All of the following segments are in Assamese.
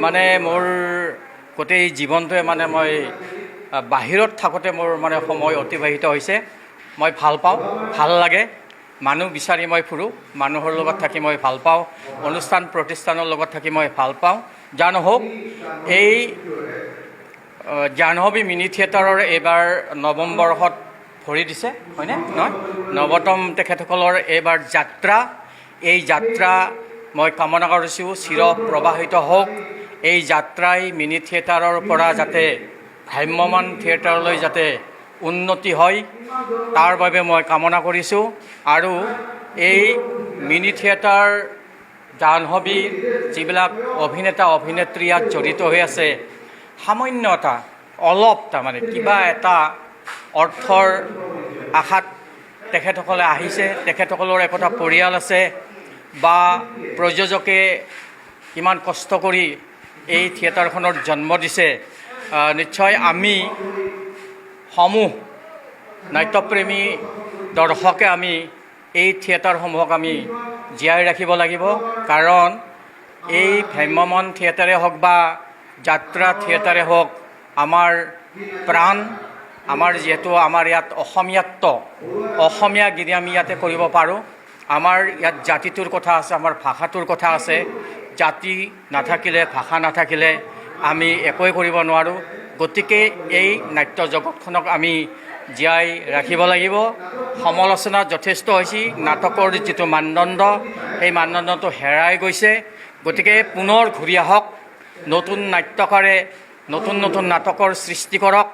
মানে মোৰ গোটেই জীৱনটোৱে মানে মই বাহিৰত থাকোঁতে মোৰ মানে সময় অতিবাহিত হৈছে। মই ভাল পাওঁ, ভাল লাগে, মানুহ বিচাৰি মই ফুৰোঁ, মানুহৰ লগত থাকি মই ভাল পাওঁ, অনুষ্ঠান প্ৰতিষ্ঠানৰ লগত থাকি মই ভাল পাওঁ। যা নহওক, এই জাহ্নৱী মিনি থিয়েটাৰৰ এইবাৰ নৱম বৰ্ষত ভৰি দিছে, হয়নে নহয়? নৱতম তেখেতসকলৰ এইবাৰ যাত্ৰা, এই যাত্ৰা মই কামনা কৰিছোঁ চিৰ প্ৰবাহিত হওক। এই যাত্ৰাই মিনি থিয়েটাৰৰ পৰা যাতে ভ্ৰাম্যমান থিয়েটাৰলৈ যাতে উন্নতি হয়, তাৰ বাবে মই কামনা কৰিছোঁ। আৰু এই মিনি থিয়েটাৰ জাহ্নৱীৰ যিবিলাক অভিনেতা অভিনেত্ৰী ইয়াত জড়িত হৈ আছে, সামান্য এটা অলপ তাৰমানে কিবা এটা অৰ্থৰ আশাত তেখেতসকলে আহিছে, তেখেতসকলৰ একোটা পৰিয়াল আছে বা প্ৰযোজকে ইমান কষ্ট কৰি এই থিয়েটাৰখনৰ জন্ম দিছে। নিশ্চয় আমি সমূহ নাট্যপ্ৰেমী দৰ্শকে আমি এই থিয়েটাৰসমূহক আমি জীয়াই ৰাখিব লাগিব। কাৰণ এই ভ্ৰাম্যমান থিয়েটাৰে হওক বা যাত্ৰা থিয়েটাৰে হওক আমাৰ প্ৰাণ। আমাৰ যিহেতু আমাৰ ইয়াত অসমীয়া গিৰি আমি ইয়াতে কৰিব পাৰোঁ। আমাৰ ইয়াত জাতিটোৰ কথা আছে, আমাৰ ভাষাটোৰ কথা আছে। জাতি নাথাকিলে, ভাষা নাথাকিলে আমি একোৱে কৰিব নোৱাৰোঁ। গতিকে এই নাট্য জগতখনক আমি জীয়াই ৰাখিব লাগিব। সমালোচনা যথেষ্ট হৈছে, নাটকৰ যিটো মানদণ্ড সেই মানদণ্ডটো হেৰাই গৈছে। গতিকে পুনৰ ঘূৰি আহক, নতুন নাট্যকাৰে নতুন নতুন নাটকৰ সৃষ্টি কৰক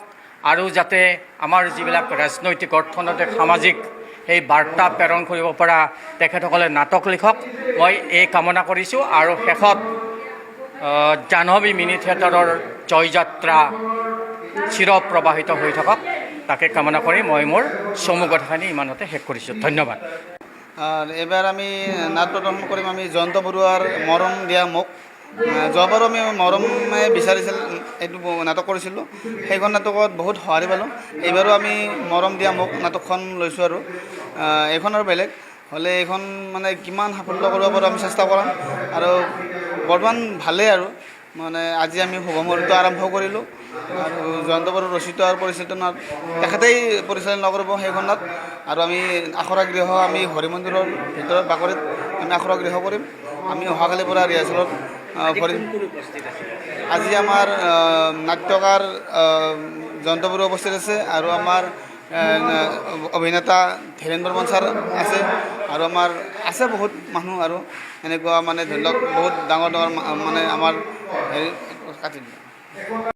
আৰু যাতে আমাৰ যিবিলাক ৰাজনৈতিক অৰ্থনৈতিক সামাজিক সেই বাৰ্তা প্ৰেৰণ কৰিব পৰা তেখেতসকলে নাটক লিখক, মই এই কামনা কৰিছোঁ। আৰু শেষত জাহ্নৱী মিনি থিয়েটাৰৰ জয়যাত্ৰা চিৰ প্ৰবাহিত হৈ থাকক, তাকে কামনা কৰি মই মোৰ চমু কথাখিনি ইমানতে শেষ কৰিছোঁ। ধন্যবাদ। এবাৰ আমি নাট প্ৰদৰ্শন কৰিম আমি জয়ন্ত বৰুৱাৰ মৰম দিয়া মোক। যোৱাবাৰো আমি মৰমে বিচাৰিছিল এইটো নাটক কৰিছিলোঁ, সেইখন নাটকত বহুত সঁহাৰি পালোঁ। এইবাৰো আমি মৰম দিয়া মোক নাটকখন লৈছোঁ। আৰু এইখন আৰু বেলেগ হ'লে এইখন মানে কিমান সাফল্য কৰিব পাৰোঁ আমি চেষ্টা কৰাম। আৰু বৰ্তমান ভালেই আৰু মানে আজি আমি শুভ মুহূৰ্ত আৰম্ভ কৰিলোঁ। আৰু জয়ন্ত বড়ো ৰচিত আৰু পৰিচালনাত তেখেতেই পৰিচালনা কৰিব সেইখনত। আৰু আমি আখৰা গৃহ আমি হৰি মন্দিৰৰ ভিতৰত বাকৰিত আমি আখৰা গৃহ কৰিম। আমি অহাকালিৰ পৰা ৰিহাৰ্চেলত কৰিম। আজি আমাৰ নাট্যকাৰ জয়ন্ত বড়ো উপস্থিত আছে আৰু আমাৰ অভিনেতা ধীৰেন বৰ্মন ছাৰ আছে আৰু আমাৰ আছে বহুত মানুহ আৰু এনেকুৱা মানে ধৰি লওক বহুত ডাঙৰ ডাঙৰ মানে আমাৰ হেৰি কাটি